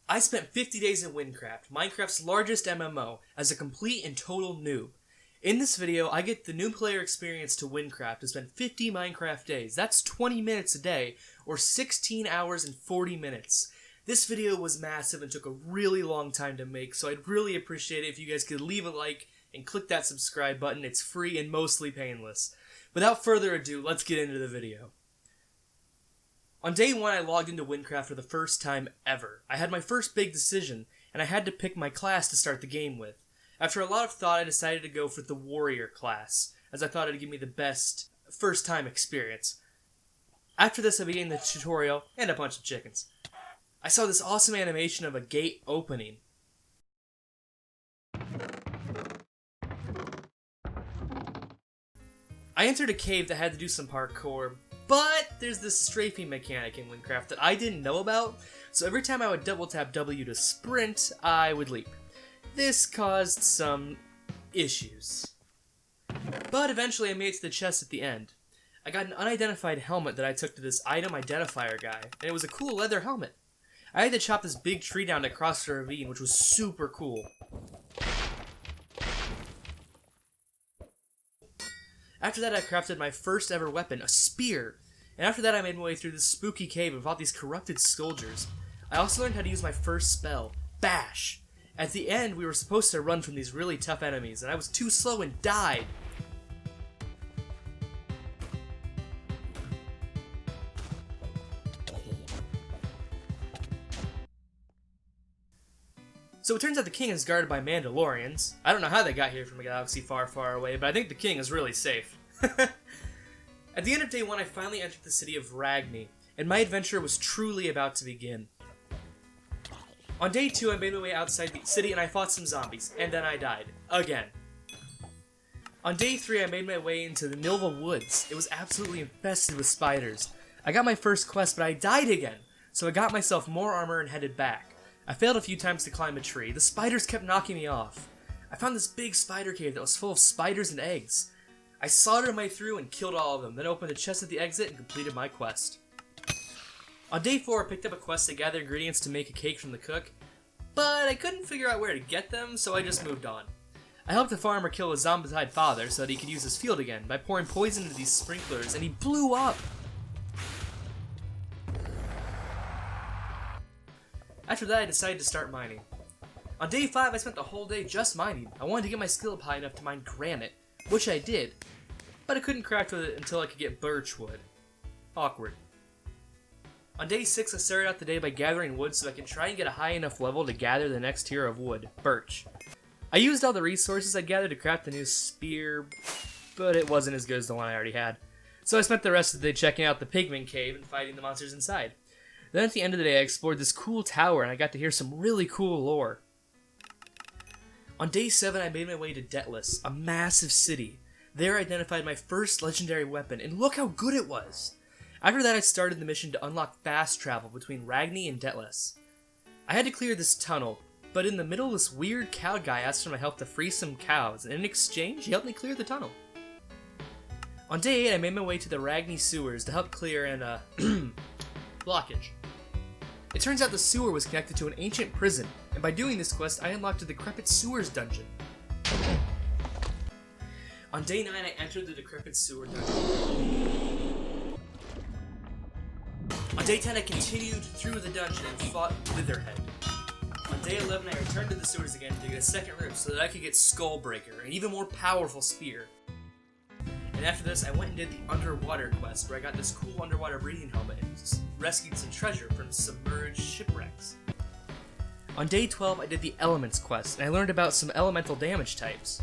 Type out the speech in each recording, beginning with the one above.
I spent 50 days in Wynncraft, Minecraft's largest MMO, as a complete and total noob. In this video, I get the new player experience to Wynncraft to spend 50 Minecraft days. That's 20 minutes a day, or 16 hours and 40 minutes. This video was massive and took a really long time to make, so I'd really appreciate it if you guys could leave a like and click that subscribe button. It's free and mostly painless. Without further ado, let's get into the video. On day 1, I logged into Wynncraft for the first time ever. I had my first big decision, and I had to pick my class to start the game with. After a lot of thought, I decided to go for the warrior class, as I thought it would give me the best first-time experience. After this, I began the tutorial, and a bunch of chickens. I saw this awesome animation of a gate opening. I entered a cave that had to do some parkour, but there's this strafing mechanic in Wynncraft that I didn't know about, so every time I would double tap W to sprint, I would leap. This caused some issues. But eventually I made it to the chest at the end. I got an unidentified helmet that I took to this item identifier guy, and it was a cool leather helmet. I had to chop this big tree down to cross the ravine, which was super cool. After that, I crafted my first ever weapon, a spear. And after that, I made my way through this spooky cave and fought these corrupted soldiers. I also learned how to use my first spell, Bash. At the end, we were supposed to run from these really tough enemies, and I was too slow and died. So it turns out the king is guarded by Mandalorians. I don't know how they got here from a galaxy far, far away, but I think the king is really safe. At the end of day 1, I finally entered the city of Ragni, and my adventure was truly about to begin. On day 2, I made my way outside the city and I fought some zombies, and then I died. Again. On day 3, I made my way into the Nilva Woods. It was absolutely infested with spiders. I got my first quest, but I died again, so I got myself more armor and headed back. I failed a few times to climb a tree. The spiders kept knocking me off. I found this big spider cave that was full of spiders and eggs. I slaughtered my way through and killed all of them, then opened a chest at the exit and completed my quest. On day 4, I picked up a quest to gather ingredients to make a cake from the cook, but I couldn't figure out where to get them, so I just moved on. I helped a farmer kill his zombified father so that he could use his field again by pouring poison into these sprinklers, and he blew up! After that, I decided to start mining. On day 5, I spent the whole day just mining. I wanted to get my skill up high enough to mine granite, which I did, but I couldn't craft with it until I could get birch wood. Awkward. On day 6, I started out the day by gathering wood so I could try and get a high enough level to gather the next tier of wood, birch. I used all the resources I gathered to craft the new spear, but it wasn't as good as the one I already had. So I spent the rest of the day checking out the pigman cave and fighting the monsters inside. Then at the end of the day, I explored this cool tower and I got to hear some really cool lore. On day 7, I made my way to Deathless, a massive city. There I identified my first legendary weapon, and look how good it was! After that, I started the mission to unlock fast travel between Ragni and Deathless. I had to clear this tunnel, but in the middle, this weird cow guy asked for my help to free some cows, and in exchange, he helped me clear the tunnel. On day 8, I made my way to the Ragni sewers to help clear an, blockage. It turns out the sewer was connected to an ancient prison, and by doing this quest, I unlocked the Decrepit Sewers dungeon. On day 9, I entered the Decrepit Sewer dungeon. On day 10, I continued through the dungeon and fought Witherhead. On day 11, I returned to the sewers again to get a second room so that I could get Skullbreaker, an even more powerful spear. And after this, I went and did the underwater quest, where I got this cool underwater breathing helmet and rescued some treasure from submerged shipwrecks. On day 12, I did the Elements quest, and I learned about some elemental damage types.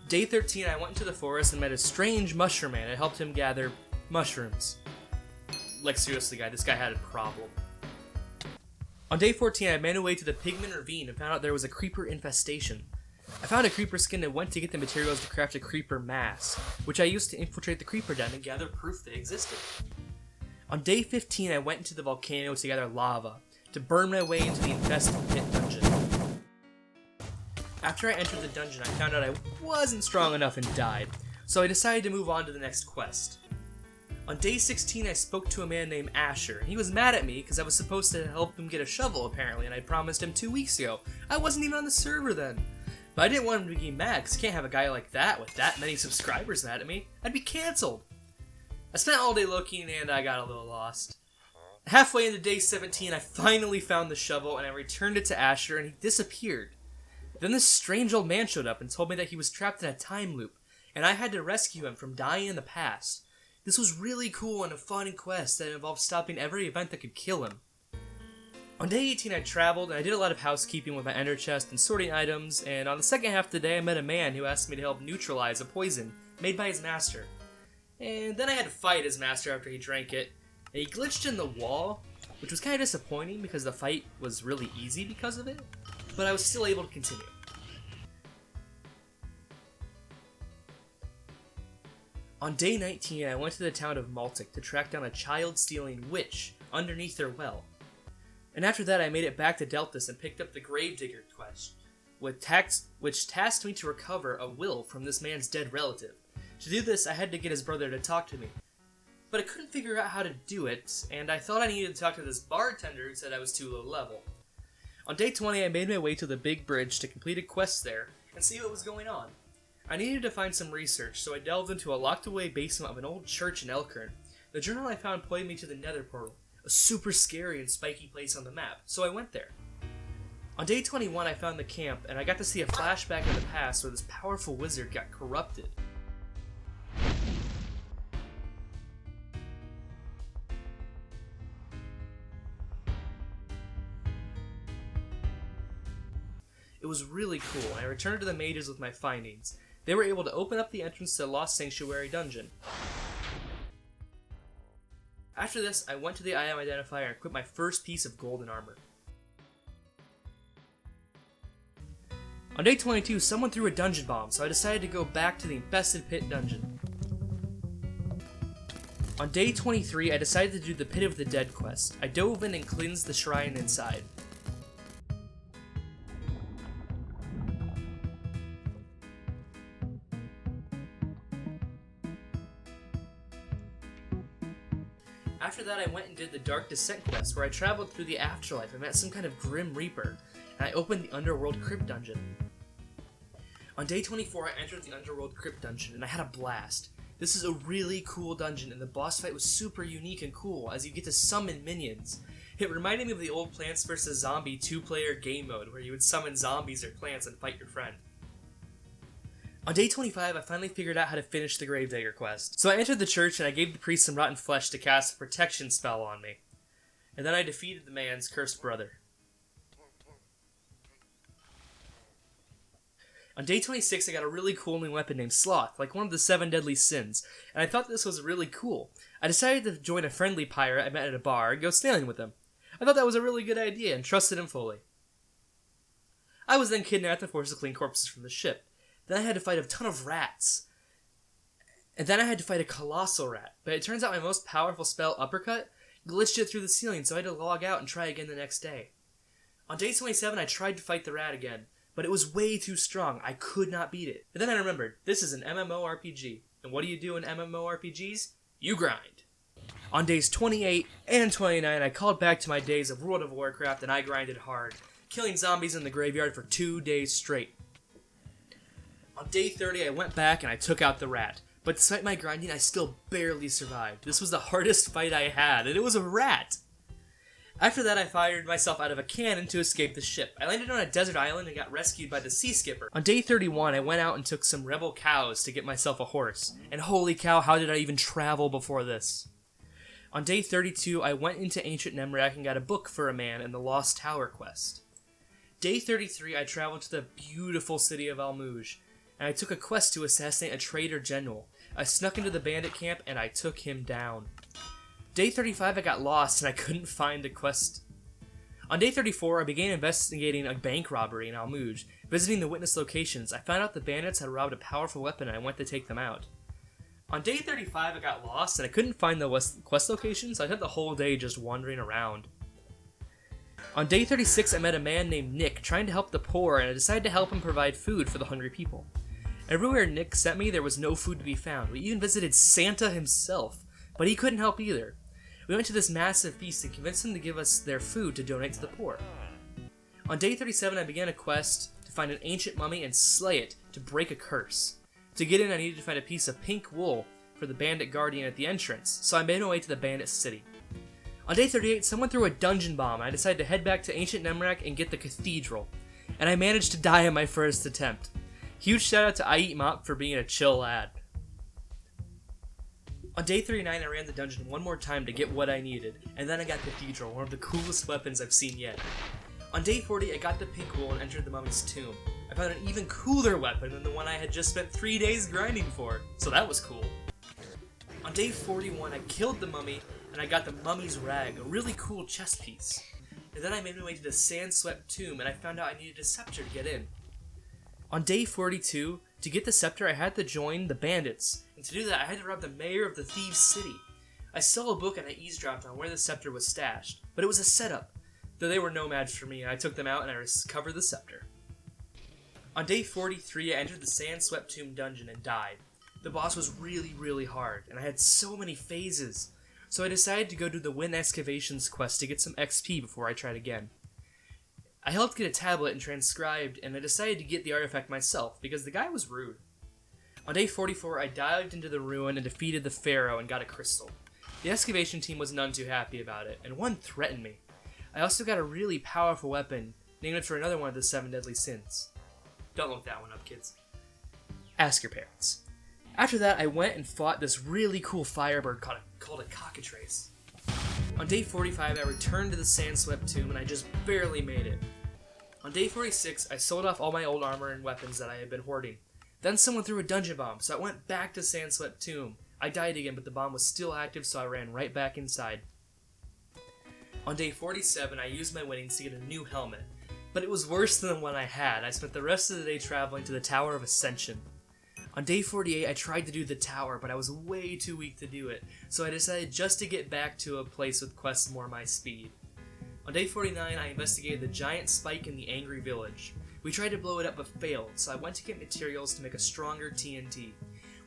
Day 13, I went into the forest and met a strange mushroom man and helped him gather mushrooms. Like, seriously, guy, this guy had a problem. On day 14, I made my way to the Pigman Ravine and found out there was a creeper infestation. I found a creeper skin and went to get the materials to craft a creeper mask, which I used to infiltrate the creeper den and gather proof they existed. On day 15, I went into the volcano to gather lava, to burn my way into the infested pit dungeon. After I entered the dungeon, I found out I wasn't strong enough and died, so I decided to move on to the next quest. On day 16, I spoke to a man named Asher, and he was mad at me because I was supposed to help him get a shovel apparently, and I promised him 2 weeks ago. I wasn't even on the server then. But I didn't want him to be mad because I can't have a guy like that with that many subscribers mad at me. I'd be cancelled. I spent all day looking and I got a little lost. Halfway into day 17, I finally found the shovel and I returned it to Asher and he disappeared. Then this strange old man showed up and told me that he was trapped in a time loop, and I had to rescue him from dying in the past. This was really cool and a fun quest that involved stopping every event that could kill him. On day 18 I traveled and I did a lot of housekeeping with my ender chest and sorting items, and on the second half of the day I met a man who asked me to help neutralize a poison made by his master. And then I had to fight his master after he drank it, and he glitched in the wall, which was kind of disappointing because the fight was really easy because of it, but I was still able to continue. On day 19, I went to the town of Maltic to track down a child-stealing witch underneath their well. And after that, I made it back to Deltas and picked up the Gravedigger quest, which tasked me to recover a will from this man's dead relative. To do this, I had to get his brother to talk to me. But I couldn't figure out how to do it, and I thought I needed to talk to this bartender who said I was too low level. On day 20, I made my way to the big bridge to complete a quest there and see what was going on. I needed to find some research, so I delved into a locked-away basement of an old church in Elkhorn. The journal I found pointed me to the Nether Portal, a super scary and spiky place on the map, so I went there. On day 21, I found the camp, and I got to see a flashback of the past where this powerful wizard got corrupted. It was really cool, and I returned to the mages with my findings. They were able to open up the entrance to the Lost Sanctuary dungeon. After this, I went to the item identifier and equipped my first piece of golden armor. On day 22, someone threw a dungeon bomb, so I decided to go back to the Infested Pit dungeon. On day 23, I decided to do the Pit of the Dead quest. I dove in and cleansed the shrine inside. After that, I went and did the Dark Descent quest, where I traveled through the afterlife and met some kind of grim reaper, and I opened the Underworld Crypt dungeon. On day 24, I entered the Underworld Crypt dungeon, and I had a blast. This is a really cool dungeon, and the boss fight was super unique and cool, as you get to summon minions. It reminded me of the old Plants vs. Zombie 2-player game mode, where you would summon zombies or plants and fight your friend. On day 25, I finally figured out how to finish the Gravedigger quest. So I entered the church and I gave the priest some rotten flesh to cast a protection spell on me. And then I defeated the man's cursed brother. On day 26, I got a really cool new weapon named Sloth, like one of the 7 deadly sins, and I thought this was really cool. I decided to join a friendly pirate I met at a bar and go sailing with him. I thought that was a really good idea and trusted him fully. I was then kidnapped and forced to clean corpses from the ship. Then I had to fight a ton of rats. And then I had to fight a colossal rat. But it turns out my most powerful spell, Uppercut, glitched it through the ceiling, so I had to log out and try again the next day. On day 27, I tried to fight the rat again, but it was way too strong. I could not beat it. And then I remembered, this is an MMORPG. And what do you do in MMORPGs? You grind. On days 28 and 29, I called back to my days of World of Warcraft and I grinded hard, killing zombies in the graveyard for 2 days straight. On day 30, I went back and I took out the rat. But despite my grinding, I still barely survived. This was the hardest fight I had, and it was a rat! After that, I fired myself out of a cannon to escape the ship. I landed on a desert island and got rescued by the sea skipper. On day 31, I went out and took some rebel cows to get myself a horse. And holy cow, how did I even travel before this? On day 32, I went into ancient Nemrak and got a book for a man in the Lost Tower quest. Day 33, I traveled to the beautiful city of Almuj, and I took a quest to assassinate a traitor general. I snuck into the bandit camp and I took him down. Day 35, I got lost and I couldn't find the quest. On day 34, I began investigating a bank robbery in Almuj. Visiting the witness locations, I found out the bandits had robbed a powerful weapon and I went to take them out. On day 35, I got lost and I couldn't find the quest locations, so I spent the whole day just wandering around. On day 36, I met a man named Nick trying to help the poor, and I decided to help him provide food for the hungry people. Everywhere Nick sent me, there was no food to be found. We even visited Santa himself, But he couldn't help either. We went to this massive feast and convinced them to give us their food to donate to the poor. On day 37, I began a quest to find an ancient mummy and slay it to break a curse. To get in, I needed to find a piece of pink wool for the bandit guardian at the entrance, so I made my way to the bandit city. On day 38, someone threw a dungeon bomb, and I decided to head back to ancient Nemrak and get the cathedral. And I managed to die on my first attempt. Huge shout out to I Eat Mop for being a chill lad. On day 39, I ran the dungeon one more time to get what I needed, and then I got Cathedral, one of the coolest weapons I've seen yet. On day 40, I got the pink wool and entered the mummy's tomb. I found an even cooler weapon than the one I had just spent 3 days grinding for, so that was cool. On day 41, I killed the mummy, and I got the mummy's rag, a really cool chest piece. And then I made my way to the sand-swept tomb, and I found out I needed a scepter to get in. On day 42, to get the scepter, I had to join the bandits, and to do that, I had to rob the mayor of the Thieves' City. I stole a book and I eavesdropped on where the scepter was stashed, but it was a setup, though they were no match for me, and I took them out and I recovered the scepter. On day 43, I entered the sand-swept tomb dungeon and died. The boss was really hard, and I had so many phases, so I decided to go do the Win Excavations quest to get some XP before I tried again. I helped get a tablet and transcribed, and I decided to get the artifact myself, because the guy was rude. On day 44, I dived into the ruin and defeated the pharaoh and got a crystal. The excavation team was none too happy about it, and one threatened me. I also got a really powerful weapon, named after another one of the 7 deadly sins. Don't look that one up, kids. Ask your parents. After that, I went and fought this really cool firebird called a cockatrice. On day 45, I returned to the sand-swept tomb, and I just barely made it. On day 46, I sold off all my old armor and weapons that I had been hoarding. Then someone threw a dungeon bomb, so I went back to sand-swept tomb. I died again, but the bomb was still active, so I ran right back inside. On day 47, I used my winnings to get a new helmet, but it was worse than the one I had. I spent the rest of the day traveling to the Tower of Ascension. On day 48, I tried to do the tower, but I was way too weak to do it, so I decided just to get back to a place with quests more my speed. On day 49, I investigated the giant spike in the Angry Village. We tried to blow it up but failed, so I went to get materials to make a stronger TNT.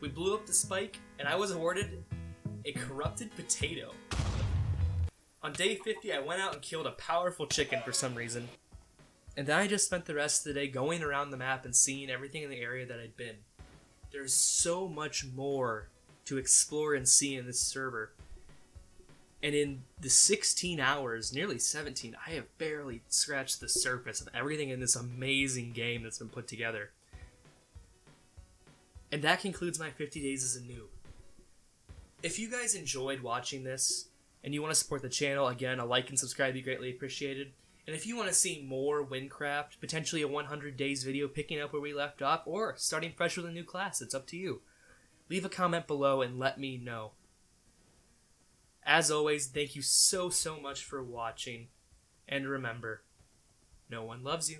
We blew up the spike, and I was awarded a corrupted potato. On day 50, I went out and killed a powerful chicken for some reason. And then I just spent the rest of the day going around the map and seeing everything in the area that I'd been. There's so much more to explore and see in this server. And in the 16 hours, nearly 17, I have barely scratched the surface of everything in this amazing game that's been put together. And that concludes my 50 days as a noob. If you guys enjoyed watching this, and you want to support the channel, again, a like and subscribe would be greatly appreciated. And if you want to see more Wynncraft, potentially a 100 days video picking up where we left off, or starting fresh with a new class, it's up to you. Leave a comment below and let me know. As always, thank you so much for watching, and remember, no one loves you.